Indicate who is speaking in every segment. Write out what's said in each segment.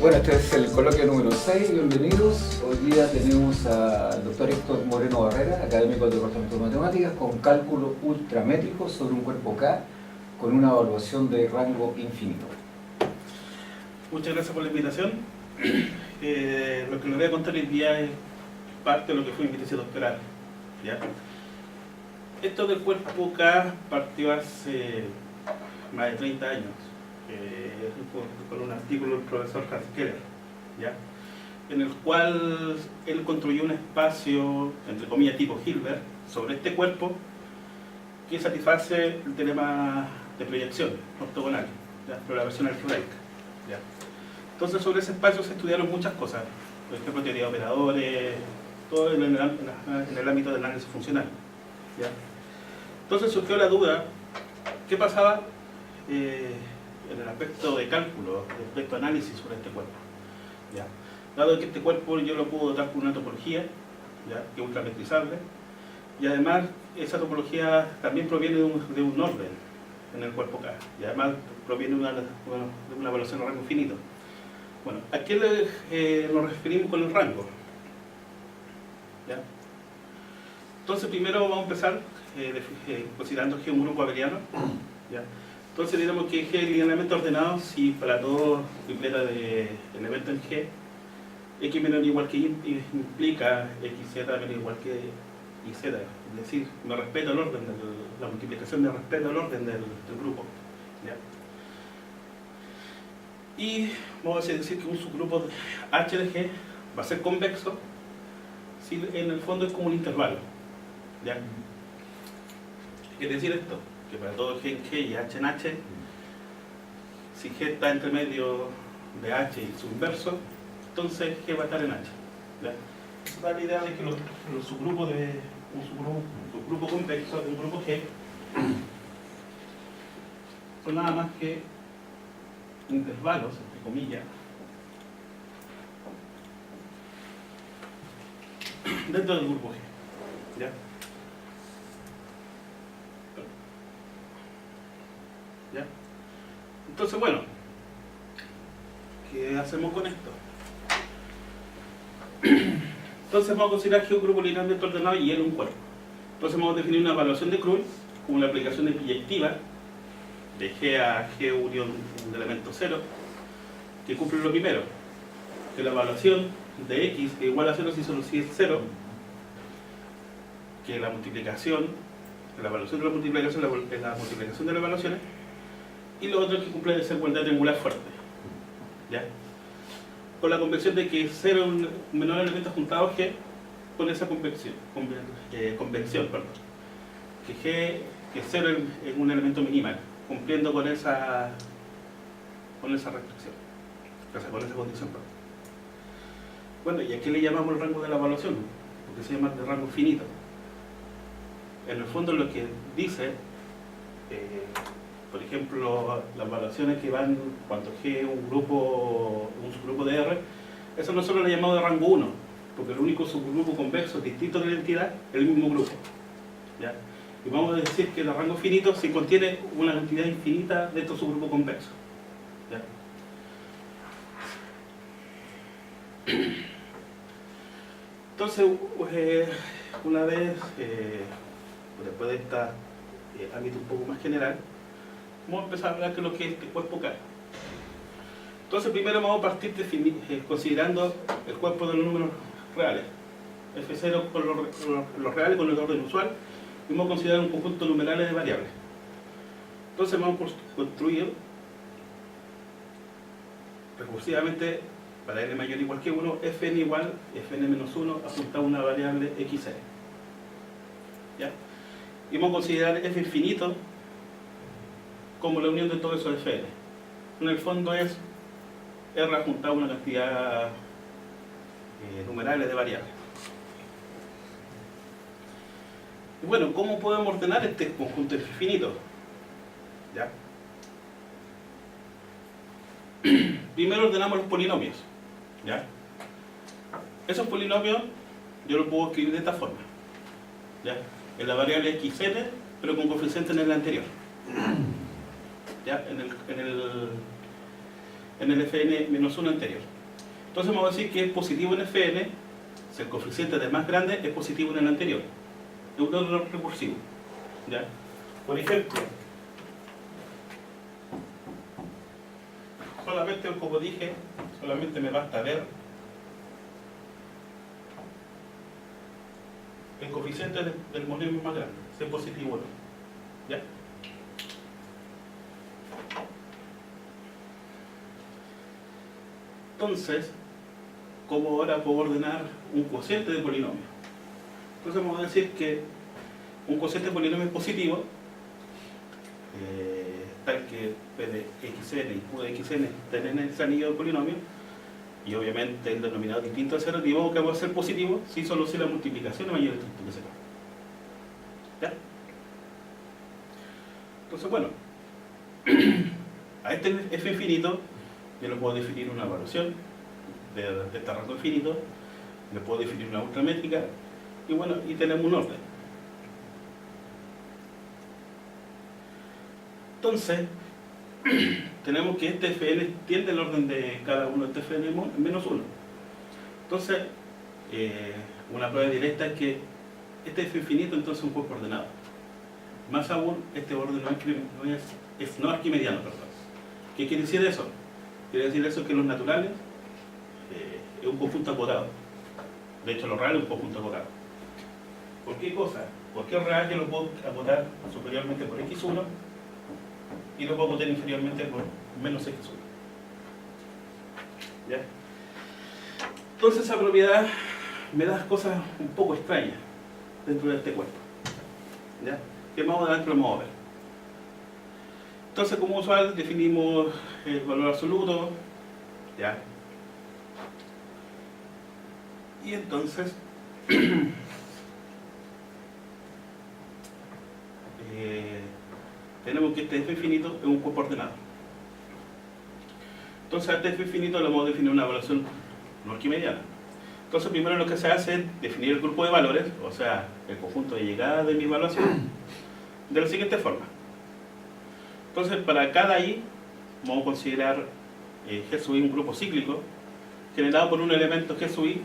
Speaker 1: Bueno, este es el coloquio número 6, bienvenidos. Hoy día tenemos al doctor Héctor Moreno Barrera, académico del Departamento de Matemáticas, con cálculo ultramétrico sobre un cuerpo K con una evaluación de rango infinito.
Speaker 2: Muchas gracias por la invitación. Lo que les voy a contar hoy día es parte de lo que fue mi tesis doctoral, ¿ya? Esto del cuerpo K partió hace más de 30 años. Con un artículo del profesor Hans Keller, ¿ya? En el cual él construyó un espacio, entre comillas, tipo Hilbert, sobre este cuerpo que satisface el teorema de proyección ortogonal, ¿ya? Pero la versión algebraica, ¿ya? Entonces sobre ese espacio se estudiaron muchas cosas, por ejemplo teoría de operadores, todo en el ámbito del análisis funcional, ¿ya? Entonces surgió la duda, ¿qué pasaba en el aspecto de cálculo, el aspecto de análisis sobre este cuerpo, ¿ya? Dado que este cuerpo yo lo puedo dotar con una topología, ¿ya? Que es ultrametrizable, y además esa topología también proviene de un orden en el cuerpo K, y además proviene de una evaluación de rango infinito. Bueno, ¿a qué nos referimos con el rango? ¿Ya? Entonces primero vamos a empezar considerando G un grupo abeliano, ¿ya? Entonces diremos que G es linealmente ordenado si para todo tripleta de elementos en G, X menor o igual que Y implica XZ menor o igual que YZ. Es decir, me respeta el orden, la multiplicación me respeta el orden del grupo, ¿ya? Y vamos a decir que un subgrupo de H de G va a ser convexo si en el fondo es como un intervalo, ¿ya? ¿Qué quiere decir esto? Que para todo G en G y H en H, si G está entre medio de H y su inverso, entonces G va a estar en H, ¿ya? Eso da la idea de que los subgrupos de un subgrupo convexo de un grupo G son nada más que intervalos, entre comillas, dentro del grupo G, ¿ya? ¿Ya? Entonces, bueno, ¿qué hacemos con esto? Entonces vamos a considerar que un grupo linealmente ordenado y L un cuerpo. Entonces vamos a definir una evaluación de Krull como una aplicación de biyectiva de G a G unión de elemento 0, que cumple lo primero, que la evaluación de X es igual a 0 si solo si es 0, que la multiplicación, la evaluación de la multiplicación es la multiplicación de las evaluaciones, y lo otro es que cumple esa igualdad triangular fuerte, ¿ya? Con la convención de que 0 es un menor elemento juntado G, con esa convención, perdón, que 0 es un elemento minimal, cumpliendo con esa restricción, o sea, con esa condición, perdón. Bueno, ¿y a qué le llamamos el rango de la evaluación? Porque se llama de rango finito. En el fondo lo que dice, por ejemplo, las evaluaciones que van cuando G es un subgrupo de R, eso nosotros le llamamos de rango 1, porque el único subgrupo convexo distinto de la entidad es el mismo grupo, ¿ya? Y vamos a decir que el rango finito se contiene una cantidad infinita de estos subgrupos convexos, ¿ya? Entonces, una vez, después de este ámbito un poco más general, vamos a empezar a hablar de lo que es el cuerpo K. Entonces primero vamos a partir considerando el cuerpo de los números reales, F0 con los reales con el orden usual, y vamos a considerar un conjunto de numerales de variables. Entonces vamos a construir recursivamente para n mayor o igual que 1, fn igual fn menos 1 apuntado a una variable xn, ¿ya? Y vamos a considerar f infinito como la unión de todos esos fn. En el fondo es r apuntado a una cantidad numerales de variables. Y bueno, ¿cómo podemos ordenar este conjunto infinito? ¿Ya? Primero ordenamos los polinomios, ¿ya? Esos polinomios yo los puedo escribir de esta forma, ¿ya? En la variable xn, pero con coeficiente en el anterior, ¿ya? En en el Fn-1 anterior. Entonces vamos a decir que es positivo en Fn si el coeficiente de más grande es positivo en el anterior. Es un orden recursivo. ¿Ya? Por ejemplo, solamente, como dije, solamente me basta ver el coeficiente del mononomio más grande, si es positivo o no. ¿Ya? Entonces, ¿cómo ahora puedo ordenar un cociente de polinomio? Entonces vamos a decir que un cociente de polinomio es positivo, tal que P de xn y Q de xn estén en ese anillo de polinomio, y obviamente el denominador distinto a cero, digo que va a ser positivo si solo si la multiplicación es mayor o distinto que cero. ¿Ya? Entonces, bueno, a este f infinito yo le puedo definir una evaluación de este rango infinito, le puedo definir una ultramétrica, y bueno, y tenemos un orden. Entonces, tenemos que este Fn tiende el orden de cada uno de este Fn menos 1. Entonces, una prueba directa es que este F infinito entonces es un cuerpo ordenado. Más aún, este orden no arquimediano, perdón. ¿Qué quiere decir eso? Quiere decir eso que los naturales es un conjunto acotado. De hecho, lo real es un conjunto acotado. ¿Por qué cosa? Porque el real yo lo puedo acotar superiormente por x1 y lo puedo acotar inferiormente por menos x1. ¿Ya? Entonces esa propiedad me da cosas un poco extrañas dentro de este cuerpo. ¿Ya? Que más adelante lo vamos a ver. Entonces, como usual, definimos el valor absoluto. ¿Ya? Y entonces tenemos que este f infinito es un cuerpo ordenado. Entonces a este f infinito le vamos a definir una evaluación no arquimediana. Entonces primero lo que se hace es definir el grupo de valores, o sea, el conjunto de llegada de mi evaluación, de la siguiente forma. Entonces para cada i vamos a considerar G sub i un grupo cíclico generado por un elemento G sub i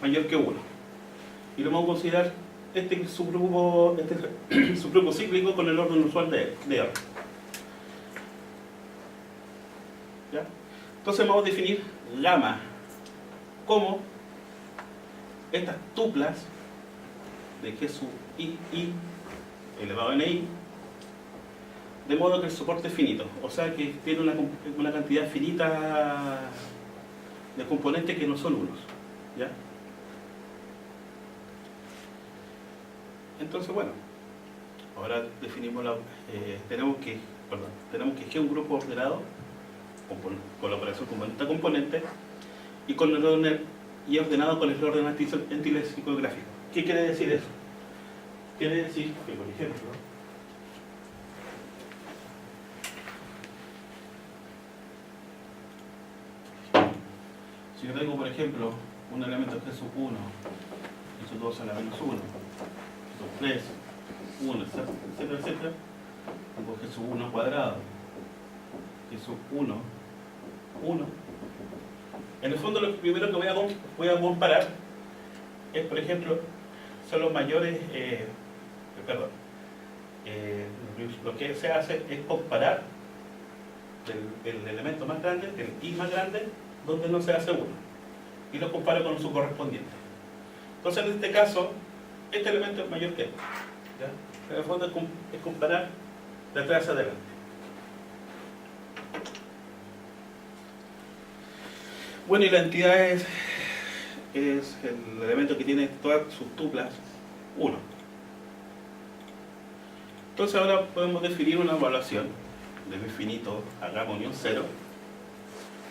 Speaker 2: mayor que 1. Y lo vamos a considerar este subgrupo cíclico con el orden usual de R. ¿Ya? Entonces vamos a definir gamma como estas tuplas de G sub i elevado a ni, de modo que el soporte es finito, o sea que tiene una cantidad finita de componentes que no son unos. ¿Ya? Entonces, bueno, ahora definimos tenemos que G es un grupo ordenado con la operación componente a componente y con el orden y ordenado con el orden antiléxico gráfico. ¿Qué quiere decir eso? Quiere decir que, por ejemplo, si yo tengo, por ejemplo, un elemento G sub 1, G sub 2 a la menos 1, G sub 3, 1, etcétera, etcétera, tengo G sub 1 cuadrado, G sub 1, 1. En el fondo lo primero que voy a comparar es, por ejemplo, son los mayores, lo que se hace es comparar el elemento más grande, el i más grande, donde no se hace 1, y lo comparo con su correspondiente. Entonces en este caso, este elemento es mayor que este. ¿Ya? En el fondo es comparar de atrás hacia adelante. Bueno, y la entidad es el elemento que tiene todas sus tuplas 1. Entonces ahora podemos definir una evaluación de f finito a gamma unión 0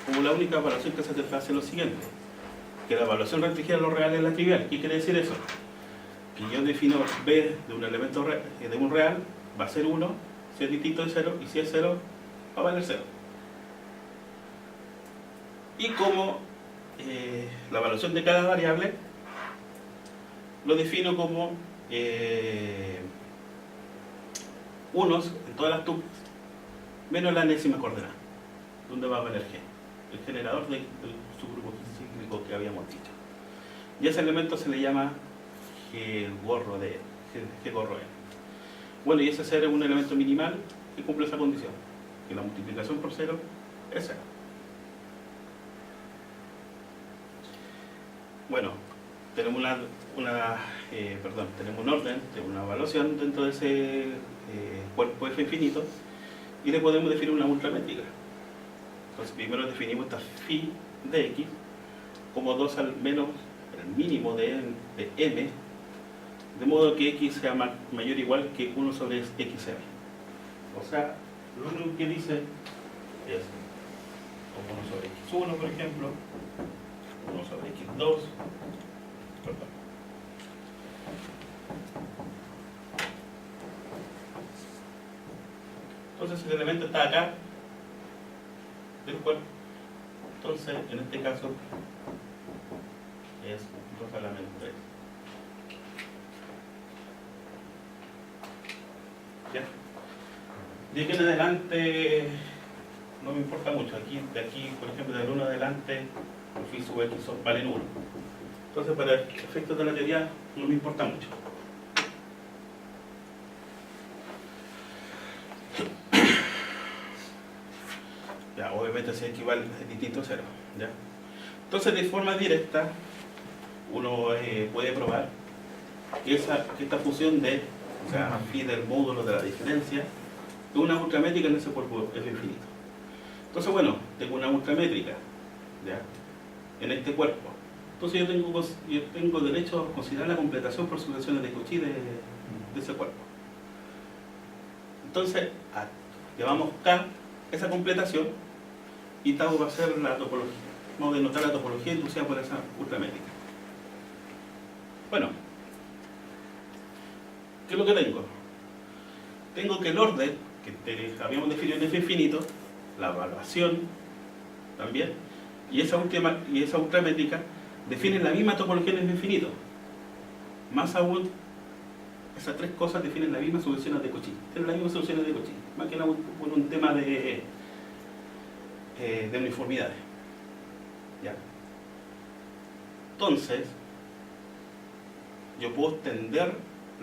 Speaker 2: como la única evaluación que satisface lo siguiente: que la evaluación restringida a lo real es la trivial. ¿Qué quiere decir eso? Que yo defino b de un elemento de un real, va a ser 1 si es distinto de 0, y si es 0 va a valer 0. Y como la evaluación de cada variable lo defino como unos en todas las tuplas menos la enésima coordenada, donde va a valer g. el generador del subgrupo cíclico que habíamos dicho. Y ese elemento se le llama G-gorro de G-gorro N. Bueno, y ese ser es un elemento minimal que cumple esa condición, que la multiplicación por 0 es 0. Bueno, tenemos tenemos un orden, tenemos una evaluación dentro de ese cuerpo F infinito y le podemos definir una ultramétrica. Entonces primero definimos esta phi de x como 2 al menos el mínimo de m, de modo que x sea mayor o igual que 1 sobre xm. O sea, lo único que dice es como 1 sobre x1, por ejemplo, 1 sobre x2, perdón. Entonces el elemento está acá del cuerpo. Entonces, en este caso, es 2 a la menos 3. ¿Ya? De aquí en adelante no me importa mucho. De aquí, por ejemplo, del 1 adelante, el phi sub x valen 1. Entonces, para efectos de la teoría, no me importa mucho. Ya, obviamente si equivale es distinto a 0. ¿Ya? Entonces, de forma directa, uno puede probar que esta función de, o sea, phi del módulo de la diferencia, es una ultramétrica en ese cuerpo F infinito. Entonces, bueno, tengo una ultramétrica, ¿ya?, en este cuerpo. Entonces yo tengo derecho a considerar la completación por sucesiones de Cauchy de ese cuerpo. Entonces, llamamos K esa completación y tau va a ser la topología. Vamos a denotar la topología inducida por esa ultramétrica. Bueno, ¿qué es lo que tengo? Tengo que el orden que habíamos definido en F infinito, la evaluación también, y esa ultramétrica definen la misma topología en F infinito. Más aún, esas tres cosas definen las mismas soluciones de Cauchy. Tienen las mismas soluciones de Cauchy, más que nada por un tema de uniformidades. ¿Ya? Entonces, yo puedo extender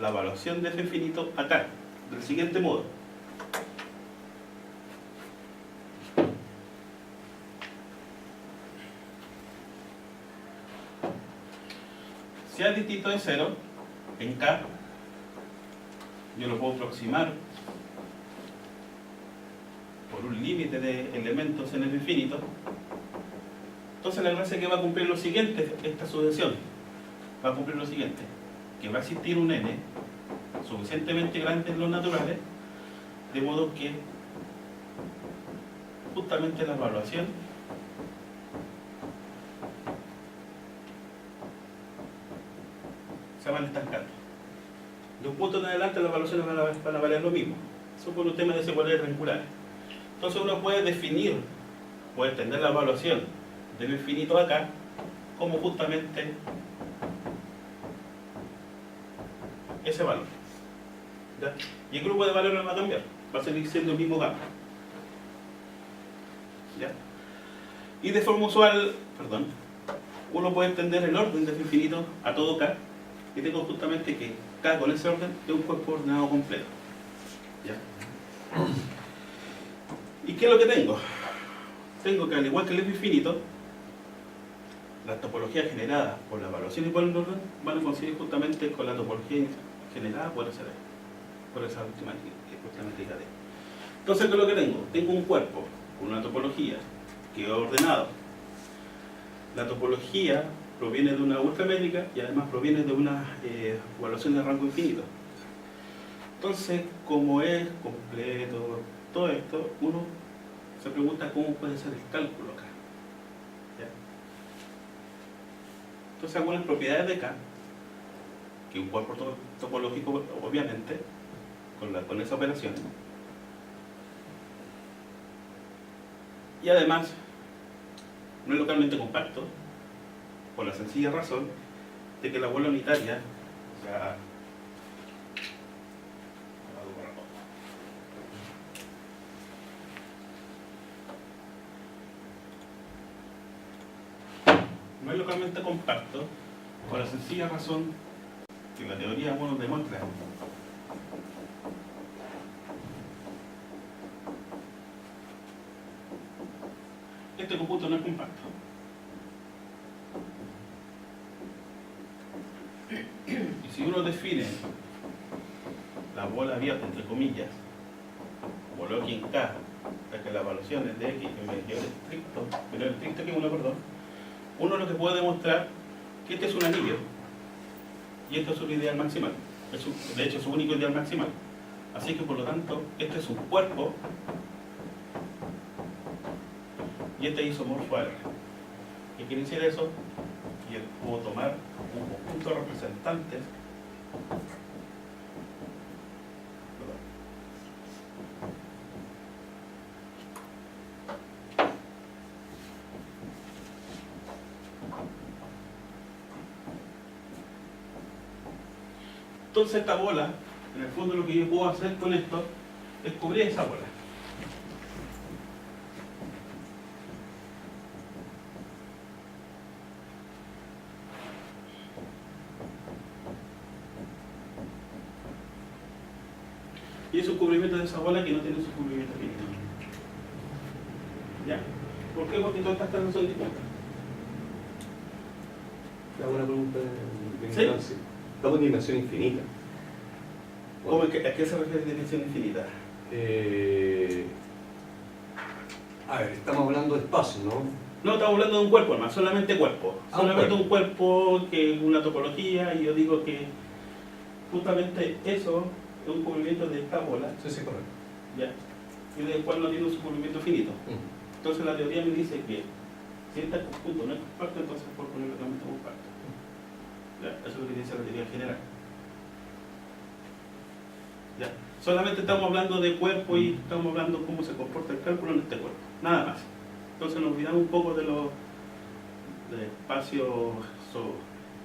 Speaker 2: la evaluación de F infinito acá, del siguiente modo. Si A es distinto de 0, en K, yo lo puedo aproximar por un límite de elementos en el infinito. Entonces la gracia es que va a cumplir lo siguiente, esta sucesión. Va a cumplir lo siguiente, que va a existir un n suficientemente grande en los naturales, de modo que justamente la evaluación se van estancando. De un punto en adelante las evaluaciones van a valer lo mismo. Eso por un tema de desigualdades triangulares. Entonces uno puede definir, puede extender la evaluación de lo infinito acá como justamente ese valor. ¿Ya? Y el grupo de valores no va a cambiar, va a seguir siendo el mismo gamma. ¿Ya? Y de forma usual, uno puede extender el orden de F infinito a todo K, y tengo justamente que K con ese orden es un cuerpo ordenado completo. ¿Ya? ¿Y qué es lo que tengo? Tengo que, al igual que el F infinito, las topologías generadas por la evaluación y por el orden van a coincidir justamente con la topología generada por esa ultramétrica D. Entonces, ¿qué es lo que tengo? Tengo un cuerpo con una topología que he ordenado. La topología proviene de una ultramétrica y además proviene de una evaluación de rango infinito. Entonces, como es completo todo esto, uno se pregunta cómo puede ser el cálculo acá. ¿Ya? Entonces, algunas propiedades de K, que un cuerpo topológico, obviamente, con esa operación, y además no es localmente compacto, por la sencilla razón de que la bola unitaria, o sea, localmente compacto por la sencilla razón que la teoría bueno demuestra este conjunto no es compacto. Y si uno define la bola abierta, entre comillas, como lo que en K, para que las evaluaciones de X en menor estricto que 1, perdón, uno lo que puede demostrar que este es un anillo y esto es un ideal maximal. De hecho, es su único ideal maximal. Así que, por lo tanto, este es un cuerpo y este es isomorfo a R. ¿Qué quiere decir eso? Que puedo tomar un conjunto de representantes Entonces esta bola, en el fondo lo que yo puedo hacer con esto es cubrir esa bola. Y es un cubrimiento de esa bola que no tiene su cubrimiento finito. ¿Ya? ¿Por qué? Porque todas estas cargas son distintas.
Speaker 3: Te hago una pregunta de
Speaker 2: ¿Sí?
Speaker 3: ignorancia. Estamos en dimensión infinita.
Speaker 2: ¿Cómo es que, ¿a qué se refiere dimensión infinita?
Speaker 3: A ver, estamos hablando de espacio, ¿no?
Speaker 2: No, estamos hablando de un cuerpo, hermano, solamente cuerpo.
Speaker 3: Ah,
Speaker 2: Solamente
Speaker 3: un
Speaker 2: un cuerpo que es una topología, y yo digo que justamente eso es un cubrimiento de esta bola,
Speaker 3: Sí, sí, correcto.
Speaker 2: ¿ya? Y del cual no tiene un cubrimiento finito. Entonces la teoría me dice que si este conjunto no es compacto, entonces por ponerlo realmente compacto. ¿Ya? Eso es lo que dice la teoría general. ¿Ya? Solamente estamos hablando de cuerpo y estamos hablando de cómo se comporta el cálculo en este cuerpo, nada más. Entonces nos olvidamos un poco de los espacios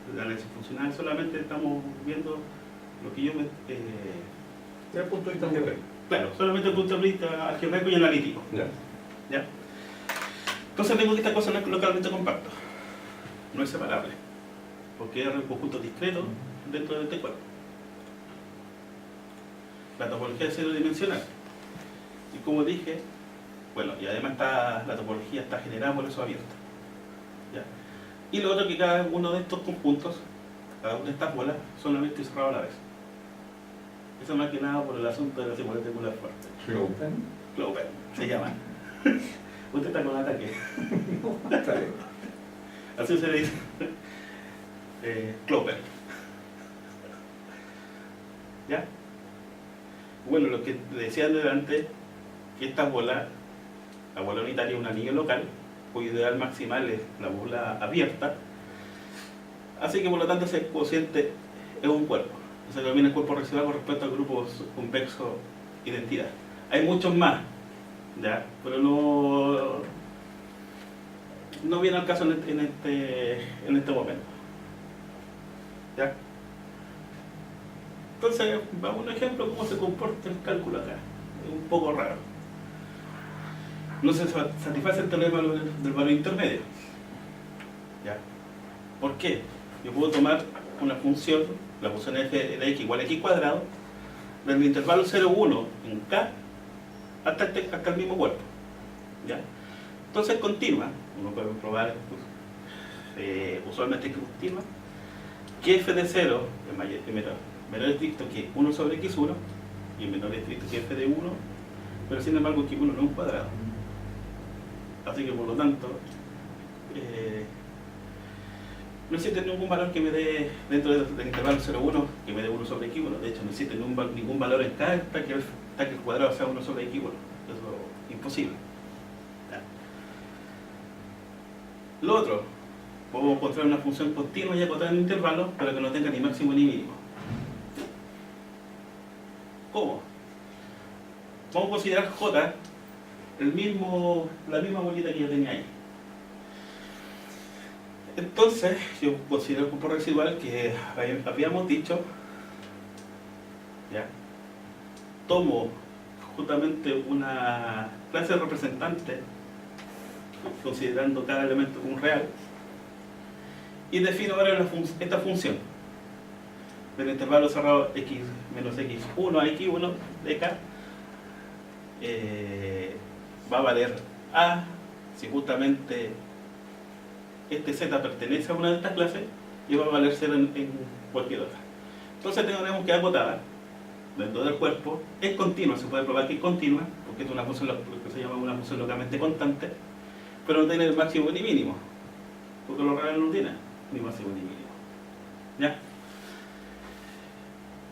Speaker 2: de la análisis funcional, solamente estamos viendo lo que yo me...
Speaker 3: Desde el punto de vista algebraico.
Speaker 2: claro, solamente el punto de vista algebraico y analítico.
Speaker 3: Ya.
Speaker 2: ¿Ya? Entonces vemos que esta cosa no es localmente compacto, no es separable, porque es un conjunto discreto dentro de este cuerpo. La topología es cero dimensional. Y como dije, bueno, y además la topología está generada por eso abierta. ¿Ya? Y lo otro que cada uno de estos conjuntos, cada una de estas bolas, son abiertos y cerrados a la vez. Eso más que nada por el asunto de la desigualdad angular fuerte. Clover, se llaman. Usted está con ataque. Así se le dice. Clover. ¿Ya? Bueno, lo que decía delante, que esta bola, la bola unitaria es un anillo local, cuyo ideal maximal es la bola abierta, así que por lo tanto ese cociente es un cuerpo. Se denomina el cuerpo residual con respecto al grupo convexo identidad. Hay muchos más, ¿ya? Pero no viene al caso en este momento. ¿Ya? Entonces, vamos a un ejemplo de cómo se comporta el cálculo acá. Es un poco raro. No se satisface el teorema del valor intermedio. ¿Ya? ¿Por qué? Yo puedo tomar una función, la función f de x igual a x cuadrado, del intervalo 0,1 en k hasta el mismo cuerpo. ¿Ya? Entonces continua, uno puede probar, usualmente es continua, que f de 0 es menor estricto que 1 sobre x1 y menor estricto que f de 1, pero sin embargo x1 no es un cuadrado. Así que por lo tanto, no existe ningún valor que me dé dentro del intervalo 0,1 que me dé 1 sobre x1. De hecho, no existe ningún valor en k hasta que el cuadrado sea 1 sobre x1. Eso es imposible. ¿Ya? Lo otro, puedo encontrar una función continua y acotada en el intervalo, pero que no tenga ni máximo ni mínimo. ¿Cómo? Vamos a considerar J la misma bolita que yo tenía ahí. Entonces, yo considero el cuerpo residual que habíamos dicho, ¿ya? Tomo justamente una clase de representante, considerando cada elemento como un real, Y defino ahora esta función del intervalo cerrado x menos x1 a x1 de k va a valer a si justamente este z pertenece a una de estas clases, y va a valer 0 en cualquier otra. Entonces tenemos que acotar dentro del cuerpo, es continua, se puede probar que es continua, porque es una función, lo que se llama una función localmente constante, pero no tiene el máximo ni mínimo, porque lo real no tiene ni máximo ni mínimo. ¿Ya?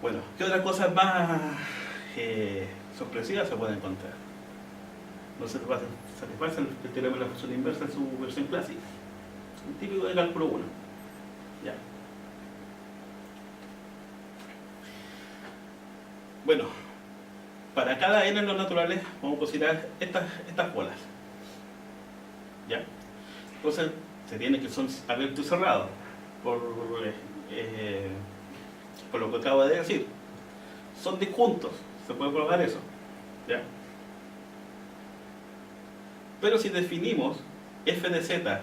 Speaker 2: Bueno, ¿qué otras cosas más sorpresivas se pueden encontrar? No se satisface el teorema de la función inversa en su versión clásica, un típico de cálculo 1. ¿Ya? Bueno, para cada n en los naturales vamos a considerar estas bolas. ¿Ya? Entonces se tiene que son abierto y cerrado por lo que acabo de decir. Son disjuntos, se puede probar eso. ¿Ya? Pero si definimos f de z,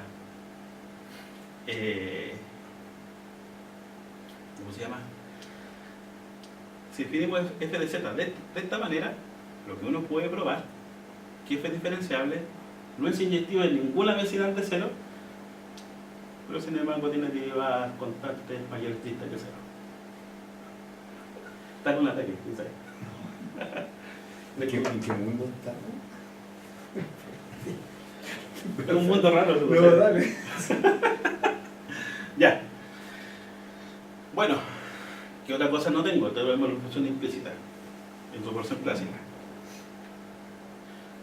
Speaker 2: ¿cómo se llama? Si definimos f de z de esta manera, lo que uno puede probar que f diferenciable no es inyectivo en ninguna vecinal de 0, pero sin embargo tiene derivas constantes mayores distas que 0. Está con la tecla, ¿sabes?
Speaker 1: ¿En qué mundo está?
Speaker 2: Es un mundo raro.
Speaker 1: No, dale.
Speaker 2: Ya. Bueno, ¿qué otra cosa no tengo? Tenemos la función implícita en su versión clásica.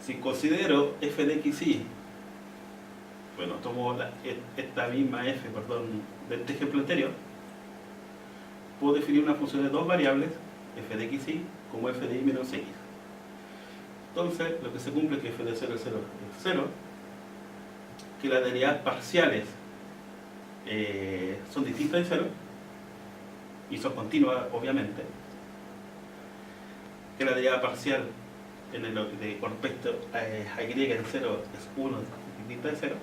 Speaker 2: Si considero f de xy, bueno, tomo esta misma f, perdón, de este ejemplo anterior, puedo definir una función de dos variables, f de xy como f de y menos x. Entonces, lo que se cumple es que f de 0 es 0, es 0, que las derivadas parciales son distintas de 0, y son continuas, obviamente, que la derivada parcial con respecto a y en 0 es 1 distinta de 0,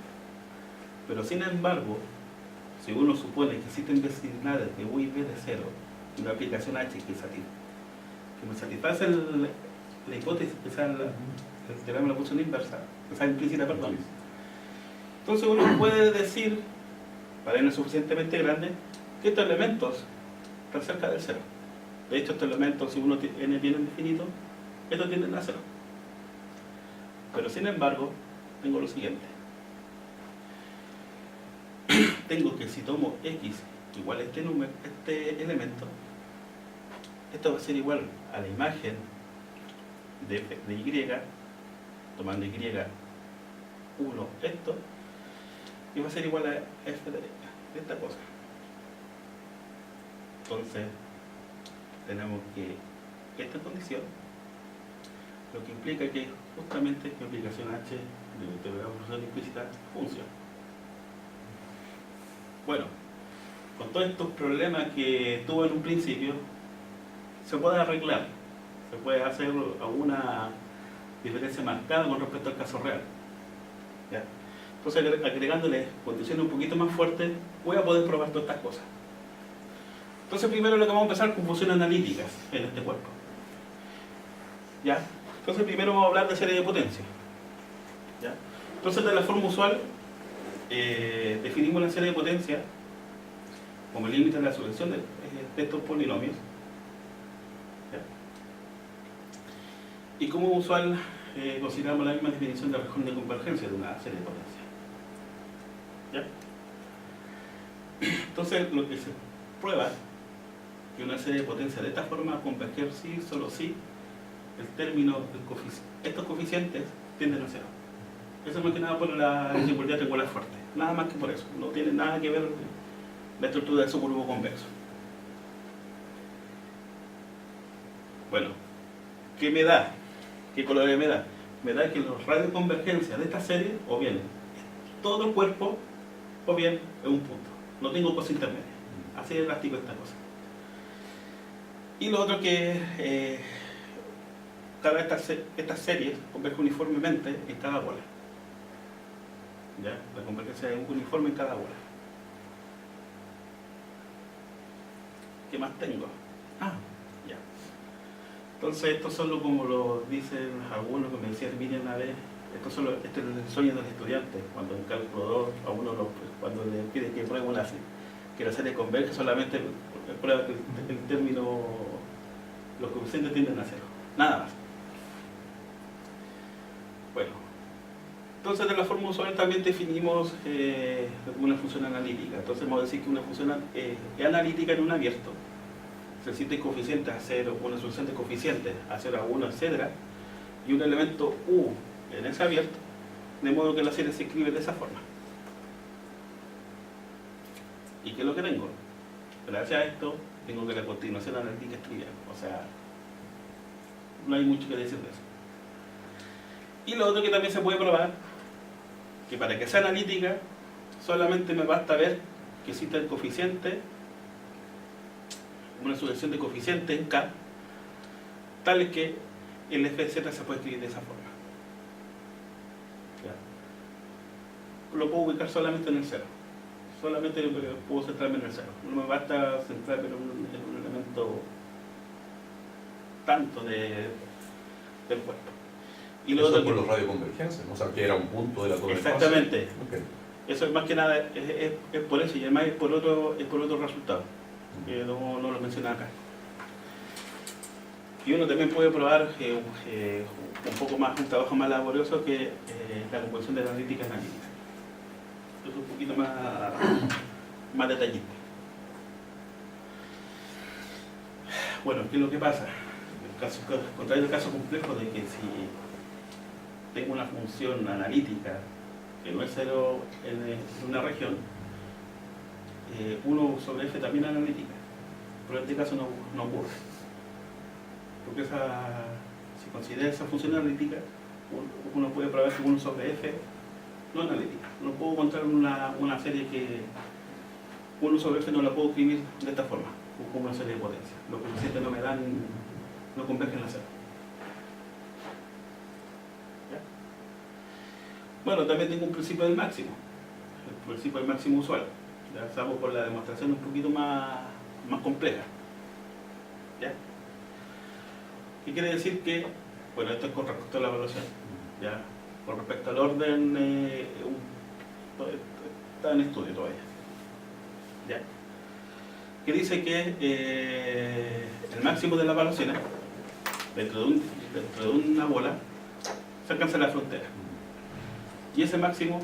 Speaker 2: pero sin embargo, si uno supone que existen vecinales de u y b de 0, una aplicación h que me satisface la hipótesis, el teorema de la función inversa, esa implícita, perdón. Entonces uno puede decir, para n suficientemente grande, que estos elementos están cerca del 0. De hecho, estos elementos, si uno tiene n bien definido, estos tienden a 0. Pero sin embargo, tengo lo siguiente. Tengo que si tomo x igual a este elemento, esto va a ser igual a la imagen de y, tomando y 1 esto, y va a ser igual a f de esta cosa. Entonces tenemos que esta condición, lo que implica que justamente mi aplicación h de teorema de función implícita funciona. Bueno, con todos estos problemas que tuve en un principio, se puede arreglar, se puede hacer alguna diferencia marcada con respecto al caso real. ¿Ya? Entonces, agregándole condiciones un poquito más fuertes, voy a poder probar todas estas cosas. Entonces, primero lo que vamos a empezar con funciones analíticas en este cuerpo. ¿Ya? Entonces, primero vamos a hablar de serie de potencia. ¿Ya? Entonces, de la forma usual, definimos la serie de potencia como el límite de la sucesión de estos polinomios. ¿Ya? Y como usual, consideramos la misma definición de la región de convergencia de una serie de potencia. ¿Ya? Entonces, lo que se prueba que una serie de potencia de esta forma va a converger sí, solo si el término, estos coeficientes tienden a 0. Eso es más que nada por la desigualdad triangular fuerte, nada más que por eso, no tiene nada que ver la estructura del subgrupo convexo. Bueno, ¿qué me da? ¿Qué color me da? Me da que los radios de convergencia de esta serie, o bien todo el cuerpo, o bien es un punto, no tengo cosa intermedia. Así de drástico esta cosa. Y lo otro que cada estas series converge uniformemente en cada bola. ¿Ya? La convergencia es uniforme en cada bola. ¿Qué más tengo? Ah, ya. Entonces, estos son como lo dicen algunos que me decían Miriam una vez, este es el sueño del estudiante, cuando en cálculo 2 a uno cuando le pide que pruebe que la serie converge, solamente prueba que el término, los coeficientes tienden a cero, nada más. Bueno, entonces de la fórmula usual también definimos una función analítica. Entonces vamos a decir que una función es analítica en un abierto. Se siente coeficientes a 0, una solución de coeficientes a 0, a 1, etc. Y un elemento u en ese abierto, de modo que la serie se escribe de esa forma. ¿Y qué es lo que tengo? Gracias a esto, tengo que la continuación analítica es trivial. O sea, no hay mucho que decir de eso. Y lo otro que también se puede probar, que para que sea analítica, solamente me basta ver que existe el coeficiente, una sucesión de coeficientes en K, tales que el f de z se puede escribir de esa forma. ¿Ya? Lo puedo ubicar solamente en el cero. Solamente puedo centrarme en el cero. No me basta centrarme en un elemento tanto del cuerpo. Y
Speaker 4: eso
Speaker 2: otro
Speaker 4: es por los radioconvergencias, ¿no? O sea, que era un punto de la torre.
Speaker 2: exactamente.
Speaker 4: Okay.
Speaker 2: Eso es más que nada, es por eso, y además es por otro resultado, que no lo mencioné acá. Y uno también puede probar un poco más, un trabajo más laborioso que la composición de la analítica analítica. Es un poquito más detallista. Bueno, ¿qué es lo que pasa? Contrario al caso complejo de que si tengo una función analítica que no es cero en una región, 1 sobre f también es analítica, pero en este caso no ocurre, porque si considera esa función analítica, uno puede probar que 1 sobre f no es analítica. No puedo encontrar una serie que 1 sobre f no la puedo escribir de esta forma, como una serie de potencias. Los coeficientes no convergen a cero. Bueno, también tengo un principio del máximo, el principio del máximo usual. Ya estamos por la demostración un poquito más compleja. ¿Ya? ¿Qué quiere decir? Que, bueno, esto es con respecto a la evaluación. ¿Ya? Con respecto al orden, está en estudio todavía. ¿Ya? Que dice que el máximo de las evaluaciones, dentro de una bola, se alcanza la frontera. Y ese máximo,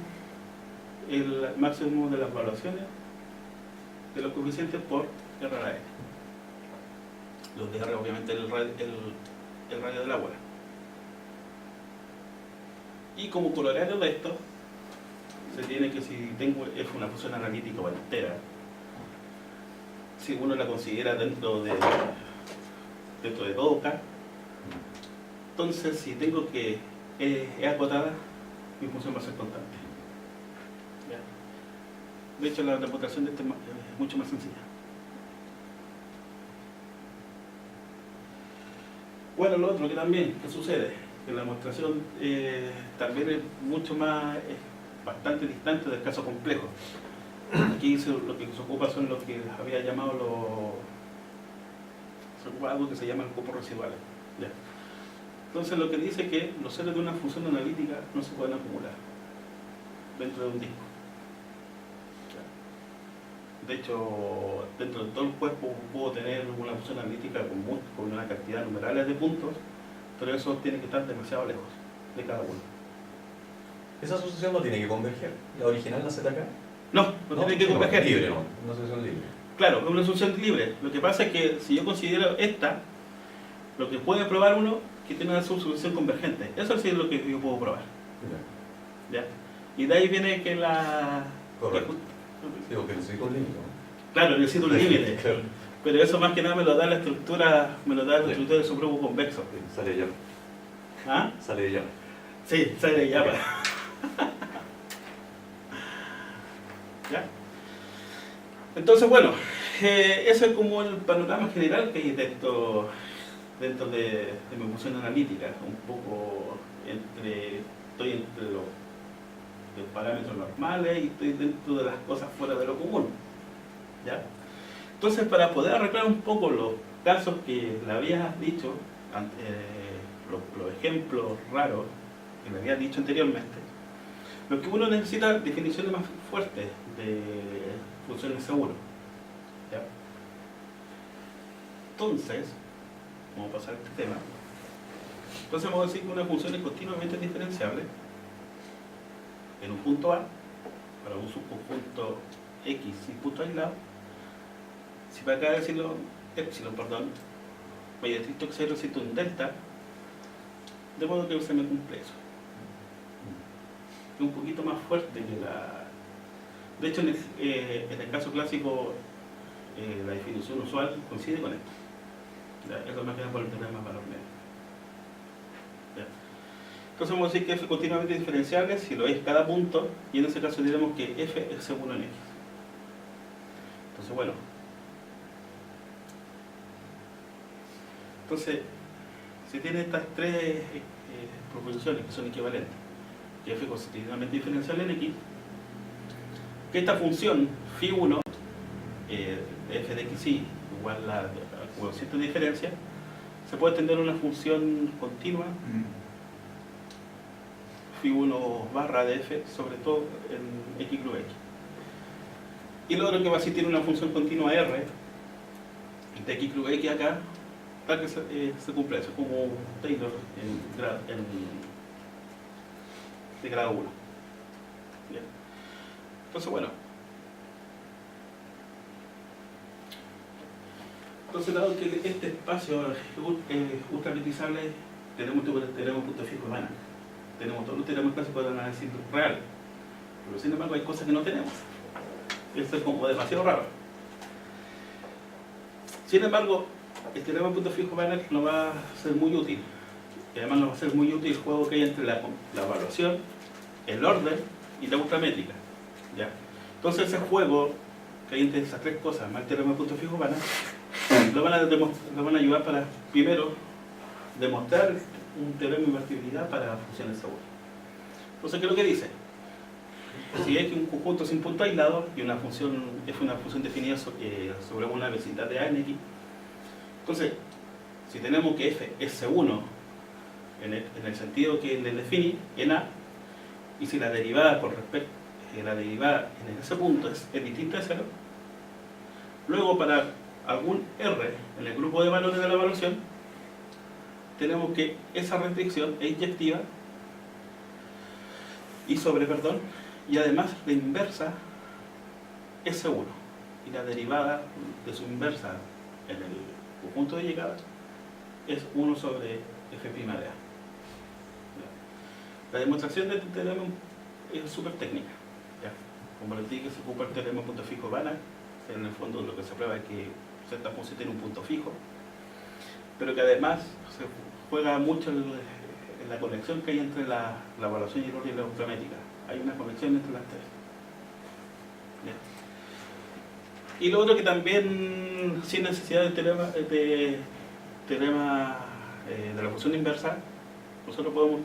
Speaker 2: el máximo de las evaluaciones de los coeficientes por R a N. Los de R obviamente el radio de la bola. Y como corolario de esto, se tiene que si tengo F una función analítica o entera, si uno la considera dentro de todo K, entonces si tengo que es acotada, mi función va a ser constante. ¿Ya? De hecho, la demostración de este es mucho más sencilla. Bueno, lo otro que también, ¿qué sucede? Que la demostración también es bastante distante del caso complejo. Aquí lo que se ocupa son lo que había llamado se ocupa algo que se llama el cupos residuales. ¿Ya? Entonces lo que dice es que los ceros de una función analítica no se pueden acumular dentro de un disco. De hecho, dentro de todo el cuerpo puedo tener una función analítica con una cantidad numerales de puntos, pero eso tiene que estar demasiado lejos de cada uno.
Speaker 4: Esa asociación no tiene que converger. ¿La original, la ZK?
Speaker 2: No tiene que converger.
Speaker 4: Libre, no. Una asociación libre.
Speaker 2: Claro, es una asociación libre. Lo que pasa es que si yo considero esta, lo que puede probar uno que tiene una subsolución convergente. Eso sí es lo que yo puedo probar. ¿Ya? Y de ahí viene que la...
Speaker 4: Correcto. Digo que necesito un límite, ¿no?
Speaker 2: Claro, necesito un límite.
Speaker 4: Claro.
Speaker 2: Pero eso más que nada me lo da la estructura, estructura del supremo convexo.
Speaker 4: Sí, sale ya.
Speaker 2: ¿Ah?
Speaker 4: Sale ya.
Speaker 2: Sí, sale de llama. ¿Ya? Entonces, bueno, eso es como el panorama general que hay dentro de mi función analítica. Un poco estoy entre los parámetros normales y estoy dentro de las cosas fuera de lo común. ¿Ya? Entonces, para poder arreglar un poco los casos que le habías dicho, los ejemplos raros que le había dicho anteriormente, lo que uno necesita definiciones más fuertes de funciones seguras. ¿Ya? Entonces, vamos a pasar a este tema. Entonces vamos a decir que una función es continuamente diferenciable en un punto A para un subconjunto X sin punto aislado. Si para acá decirlo epsilon, perdón, vaya estricto que 0 existe un delta, de modo que se me cumple eso. Es un poquito más fuerte que la... De hecho, en el caso clásico, la definición usual coincide con esto. ¿Ya? Eso me queda por el teorema de valor medio. ¿Ya? Entonces vamos a decir que f es continuamente diferenciable si lo es cada punto, y en ese caso diremos que f es seguro en x. Entonces, bueno. Entonces, si tiene estas tres proposiciones que son equivalentes, que f es continuamente diferenciable en x, que esta función phi1 f de xy igual al coeficiente de diferencia, se puede extender una función continua phi1 barra de f, sobre todo en x cruz x. Y lo otro que va a ser tiene una función continua r de x cruz x acá, para que se cumpla eso, como Taylor de grado 1. Bien. Entonces, bueno. Entonces, dado que este espacio es ultrapetizable, tenemos punto fijo de Banach. Tenemos todos los teoremas clásicos de análisis real. Pero sin embargo hay cosas que no tenemos. Esto es como demasiado raro. Sin embargo, el teorema de punto fijo Banach nos va a ser muy útil. Y además nos va a ser muy útil el juego que hay entre la evaluación, el orden y la ultramétrica. ¿Ya? Entonces ese juego que hay entre esas tres cosas, más el teorema de punto fijo Banach, lo van a ayudar para, primero, demostrar un teorema de invertibilidad para funciones seguras. Entonces, ¿qué es lo que dice? Si hay que un conjunto sin punto aislado y una función f es una función definida sobre una velocidad de a en x, entonces, si tenemos que f es C1 en el sentido que le definí en a, y si la derivada con respecto la derivada en ese punto es distinta de 0, luego para algún r en el grupo de valores de la evaluación, tenemos que esa restricción es inyectiva y además la inversa es seguro, y la derivada de su inversa en el conjunto de llegada es 1 sobre f' de a. La demostración de este teorema es súper técnica. ¿Ya? Como les dije, se ocupa el teorema punto fijo Banach. En el fondo lo que se prueba es que cierta función tiene un punto fijo, pero que además se juega mucho en la conexión que hay entre la evaluación y el orden y la ultramétrica. Hay una conexión entre las tres. ¿Ya? Y lo otro que también, sin necesidad del teorema de la función inversa, nosotros podemos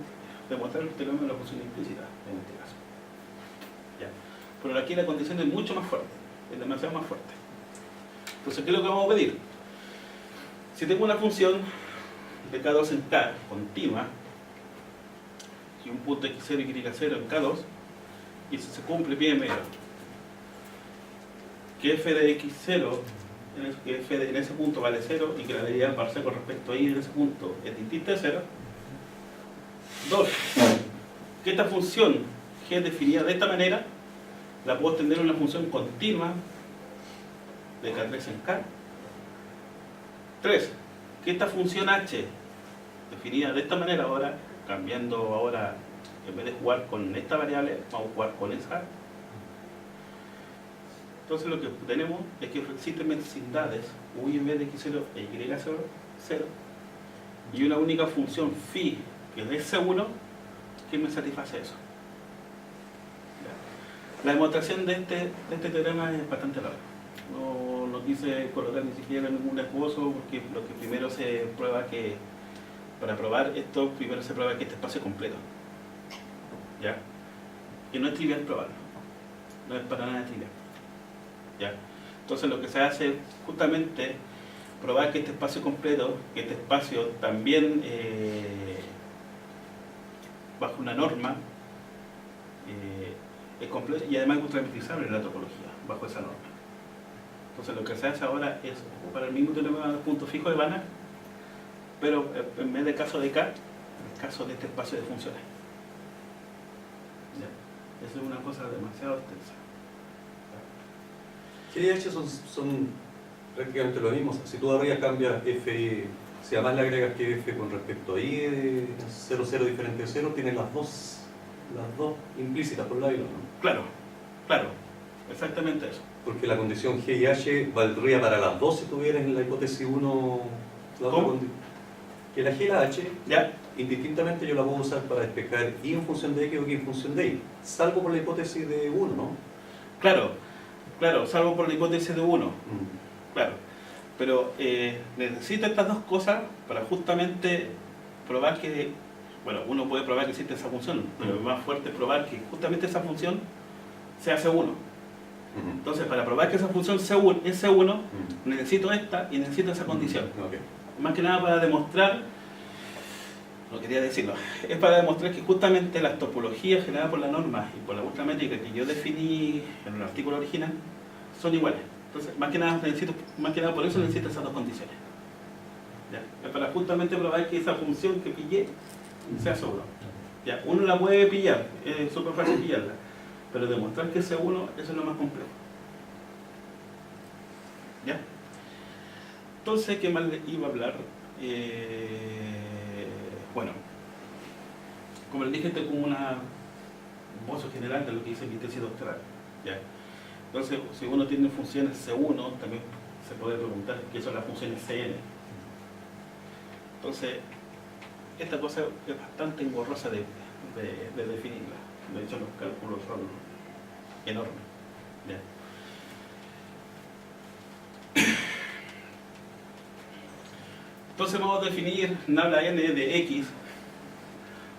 Speaker 2: demostrar el teorema de la función implícita en este caso. ¿Ya? Pero aquí la condición es mucho más fuerte, es demasiado más fuerte. Entonces, ¿qué es lo que vamos a pedir? Si tengo una función de K2 en K continua y un punto x0 y y0 en K2, y si se cumple pi medio que f de x0 que f en ese punto vale 0 y que la derivada parcial con respecto a y en ese punto es distinta de 0. 2. Que esta función g es definida de esta manera, la puedo extender a una función continua de K3 en K. 3. Que esta función h definida de esta manera ahora, cambiando ahora, en vez de jugar con esta variable, vamos a jugar con esa. Entonces lo que tenemos es que existen vecindades u y en vez de x0 e y0, 0, y una única función phi que es C1 que me satisface eso. La demostración de este teorema es bastante larga. No quise colocar ni siquiera ningún esbozo porque lo que primero se prueba que para probar esto, primero se prueba que este espacio es completo. ¿Ya? Y no es trivial probarlo. No es para nada trivial. ¿Ya? Entonces lo que se hace es justamente probar que este espacio completo, que este espacio también bajo una norma es completo y además es ultrametrizable en la topología, bajo esa norma. Entonces lo que se hace ahora es ocupar el mismo teorema de punto fijo de Banach, pero en vez de caso de K, el caso de este espacio de funciones. ¿Ya? Eso es una cosa demasiado extensa.
Speaker 4: G y H son prácticamente lo mismo. Si tú arriba cambias F, si además le agregas que F con respecto a I de 0, 0 diferente de 0, tienes las dos implícitas por lado y lado, ¿no?
Speaker 2: Claro, claro, exactamente eso.
Speaker 4: Porque la condición G y H valdría para las dos si tuvieras en la hipótesis 1 la otra
Speaker 2: ¿Cómo?
Speaker 4: que la G y la H,
Speaker 2: ¿Ya?
Speaker 4: indistintamente yo la puedo usar para despejar I en función de X o X en función de Y, salvo por la hipótesis de 1, ¿no?
Speaker 2: Claro, claro, salvo por la hipótesis de 1, claro. Pero necesito estas dos cosas para justamente probar que, bueno, uno puede probar que existe esa función, pero lo más fuerte es probar que justamente esa función se hace 1. Entonces, para probar que esa función es C1, necesito esta y necesito esa condición.
Speaker 4: Okay.
Speaker 2: Más que nada para demostrar, no quería decirlo, es para demostrar que justamente las topologías generadas por la norma y por la ultramétrica que yo definí en el artículo original son iguales. Entonces, más que nada por eso necesito esas dos condiciones. ¿Ya? Es para justamente probar que esa función que pillé sea C1. ¿Ya? Uno la puede pillar, es súper fácil pillarla, pero demostrar que es C1, eso es lo más complejo. ¿Ya? Entonces, ¿qué más le iba a hablar? Bueno, como les dije, este es como un bozo general de lo que hice en mi tesis doctoral. ¿Ya? Entonces, si uno tiene funciones C1, también se puede preguntar qué son las funciones Cn. Entonces, esta cosa es bastante engorrosa de definirla. De hecho, los cálculos son enormes. ¿Ya? Entonces vamos a definir nabla n de x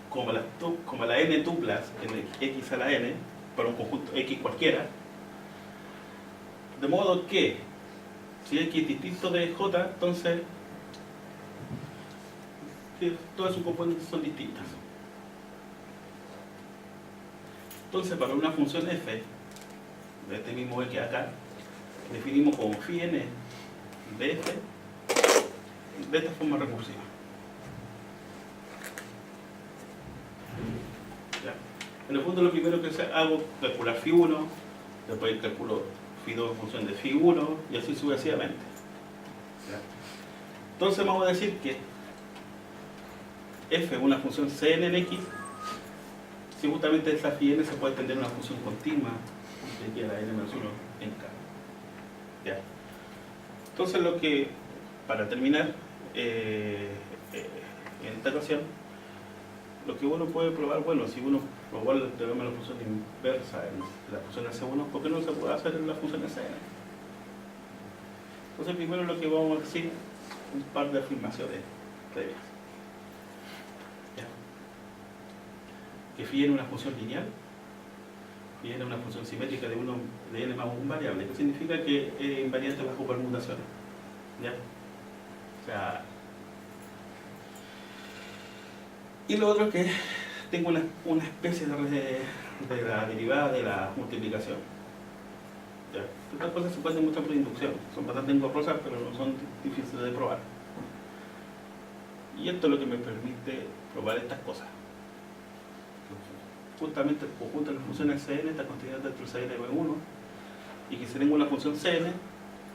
Speaker 2: como la n tuplas en x a la n para un conjunto x cualquiera, de modo que si x es distinto de j, entonces todas sus componentes son distintas. Entonces, para una función f de este mismo x acá, definimos como phi n de f de esta forma recursiva. ¿Ya? En el fondo, lo primero que hago es calcular phi 1, después calculo phi 2 en función de phi 1 y así sucesivamente. ¿Ya? Entonces vamos a decir que f es una función Cn en x, si justamente esa phi n se puede extender a una función continua de x a la n menos 1 en k. ¿Ya? Entonces lo que, para terminar, en esta ocasión, lo que uno puede probar, bueno, si uno probó el teorema de la función inversa en la función C1, ¿por qué no se puede hacer en la función Cn? Entonces primero lo que vamos a decir, un par de afirmaciones previas. ¿Ya? Que phi n es una función lineal, phi n es una función simétrica de n más un variable, que significa que es invariante bajo permutaciones. ¿Ya? O sea, y lo otro es que tengo una especie de la derivada de la multiplicación. ¿Ya? Estas cosas se pueden demostrar por inducción, son bastante engorrosas, pero no son difíciles de probar. Y esto es lo que me permite probar estas cosas. Justamente el conjunto de las funciones Cn está constituido dentro del Cn de 1, y que si tengo una función Cn,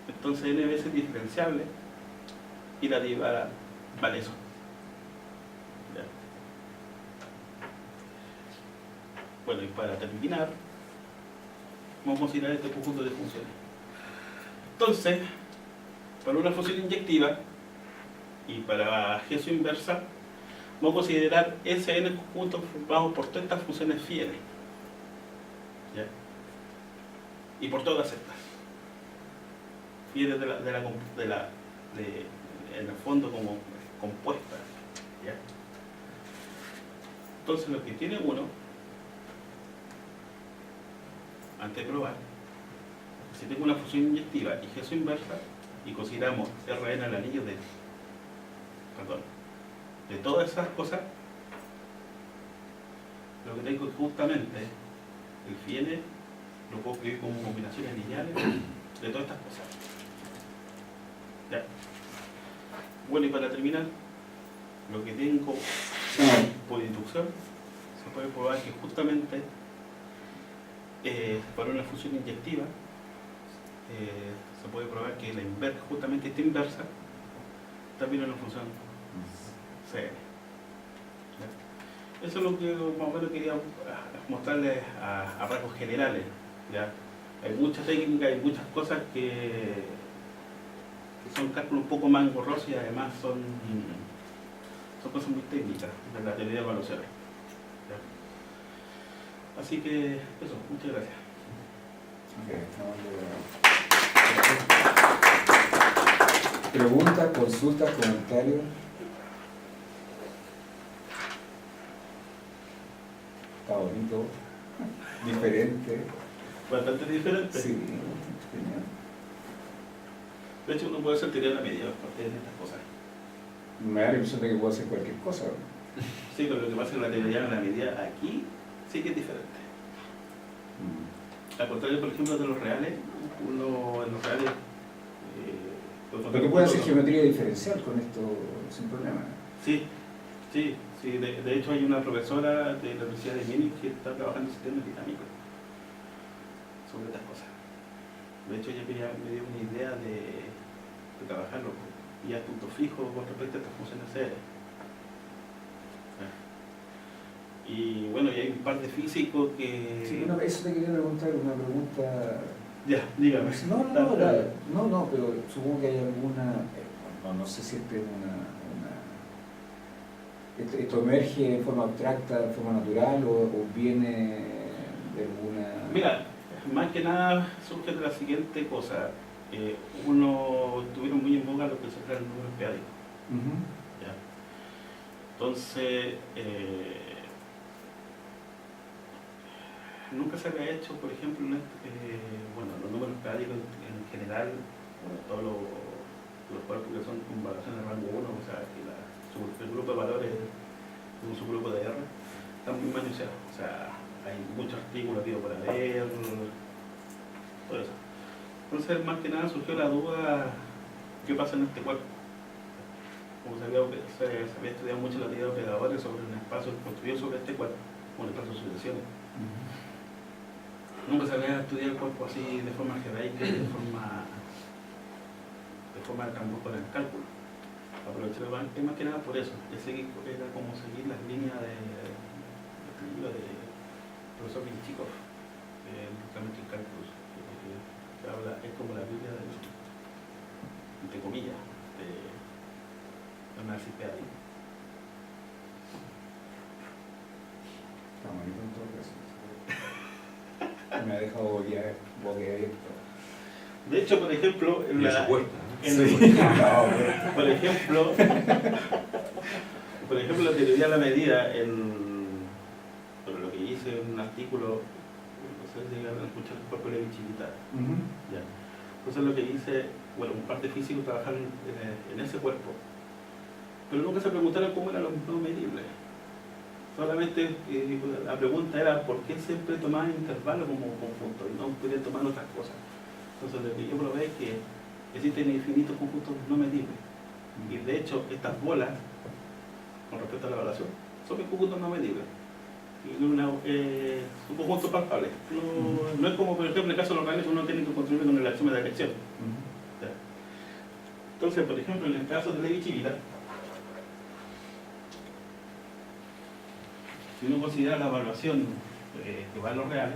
Speaker 2: entonces n veces diferenciable y la derivada vale eso. ¿Ya? Bueno, y para terminar, vamos a considerar este conjunto de funciones. Entonces, para una función inyectiva y para G su inversa, vamos a considerar Sn conjunto formado por todas estas funciones phi n. ¿Ya? Y por todas estas. Phi n en el fondo como compuesta. ¿Ya? Entonces lo que tiene uno, antes de probar, si tengo una función inyectiva y G su inversa, y consideramos Rn al anillo de todas esas cosas, lo que tengo es justamente el phi n lo puedo escribir como combinaciones lineales de todas estas cosas. ¿Ya? Bueno, y para terminar, lo que tengo por inducción, se puede probar que justamente para una función inyectiva se puede probar que la inversa, justamente esta inversa, también es una función CN. ¿Ya? Eso es lo que más o menos quería mostrarles a rasgos generales. ¿Ya? Hay muchas técnicas, hay muchas cosas que son cálculos un poco más engorrosos y además son cosas muy técnicas de la teoría de evaluaciones. ¿Ya? Así que eso, muchas gracias.
Speaker 1: Preguntas, consultas, comentarios. Está bonito, diferente.
Speaker 2: Bastante diferente.
Speaker 1: Sí, genial.
Speaker 2: De hecho, uno puede hacer teoría de la medida a partir de estas cosas.
Speaker 1: Me da la impresión de que puedo hacer cualquier cosa.
Speaker 2: Sí, pero lo que pasa es que la teoría de la medida aquí sí que es diferente. Al contrario, por ejemplo, de los reales, uno en los reales...
Speaker 1: Pero tú puedes hacer geometría diferencial con esto sin problema.
Speaker 2: Sí, sí, sí. De hecho, hay una profesora de la Universidad de Múnich que está trabajando en sistemas dinámicos sobre estas cosas. De hecho, ella me dio una idea de trabajarlo y a punto fijo con respecto a estas funciones CR. Y bueno, y hay un par de físicos que...
Speaker 1: Sí, eso te quería preguntar, una pregunta...
Speaker 2: Ya, dígame.
Speaker 1: No, pero supongo que hay alguna... no sé si esto emerge en forma abstracta, en forma natural o viene de alguna...
Speaker 2: Mira, más que nada surge de la siguiente cosa. Uno tuvieron muy en boga lo que se llama el número periódico. ¿Ya? Entonces, nunca se había hecho, por ejemplo, los números periódicos en general, todos los cuerpos que son con valoración de rango 1, o sea, que el grupo de valores es un subgrupo de R, están muy manoseados. O sea, hay muchos artículos habido por haber, todo eso. Entonces, más que nada surgió la duda, ¿qué pasa en este cuerpo? Como se había estudiado mucho la teoría de operadores sobre un espacio construido sobre este cuerpo, un espacio de sucesiones. Nunca se había estudiado el cuerpo así de forma algebraica, de forma de campo para el cálculo. Aproveché más que nada por eso. Era como seguir las líneas del libro de profesor Vinchikov, Geometry Calculus, que habla, es como la Biblia entre comillas, de análisis PAI.
Speaker 1: Está bonito en todo caso. Me ha dejado boquiabierto.
Speaker 2: De hecho, por ejemplo, por ejemplo, la teoría de la medida, por lo que hice en un artículo, no sé si llegaron a escuchar el cuerpo de Levi-Civita. Ya. Entonces lo que hice, bueno, un par de físicos trabajaron en ese cuerpo, pero nunca se preguntaron cómo eran los no medibles. Solamente la pregunta era por qué siempre tomaban intervalos como conjuntos y no podían tomar otras cosas. Entonces lo que yo probé es que existen infinitos conjuntos no medibles. Y de hecho estas bolas, con respecto a la evaluación, son conjuntos no medibles. Y son conjuntos palpables. No es como por ejemplo en el caso de los reales uno tiene que construir con el axioma de elección. Entonces, por ejemplo, en el caso de Levi-Civita, si uno considera la evaluación que va a los reales,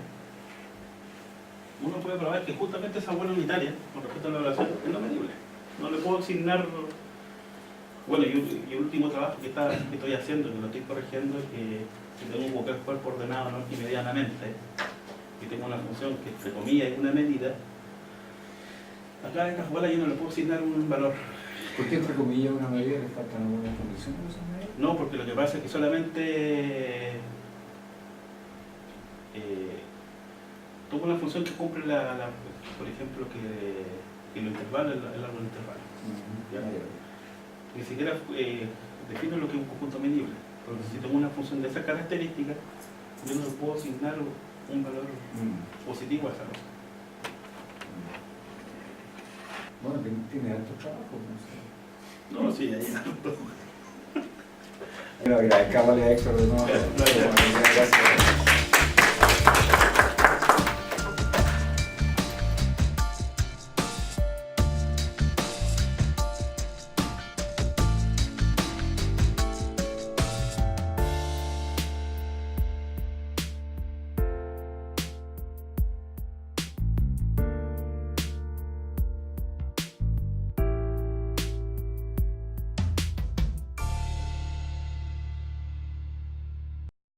Speaker 2: uno puede probar que justamente esa bola unitaria, con respecto a la evaluación, es no medible. No le puedo asignar... Bueno, y el último trabajo que estoy haciendo, que lo estoy corrigiendo, es que si tengo un cuerpo ordenado arquimedianamente, y tengo una función que entre comillas es una medida, acá en estas bolas yo no le puedo asignar un valor.
Speaker 1: ¿Por qué entre comillas una medida le faltan algunas condiciones a esa medida?
Speaker 2: No, porque lo que pasa es que solamente tomo una función que cumple por ejemplo, que los intervalos, el largo del intervalo. ¿Ya? Ni siquiera defino lo que es un conjunto medible, porque si tengo una función de esa característica, yo no le puedo asignar un valor positivo a esa cosa.
Speaker 1: Bueno, tiene alto trabajo.
Speaker 2: No, sí, ahí está.
Speaker 1: Bueno, agradezcámosle a Héctor de nuevo. Gracias.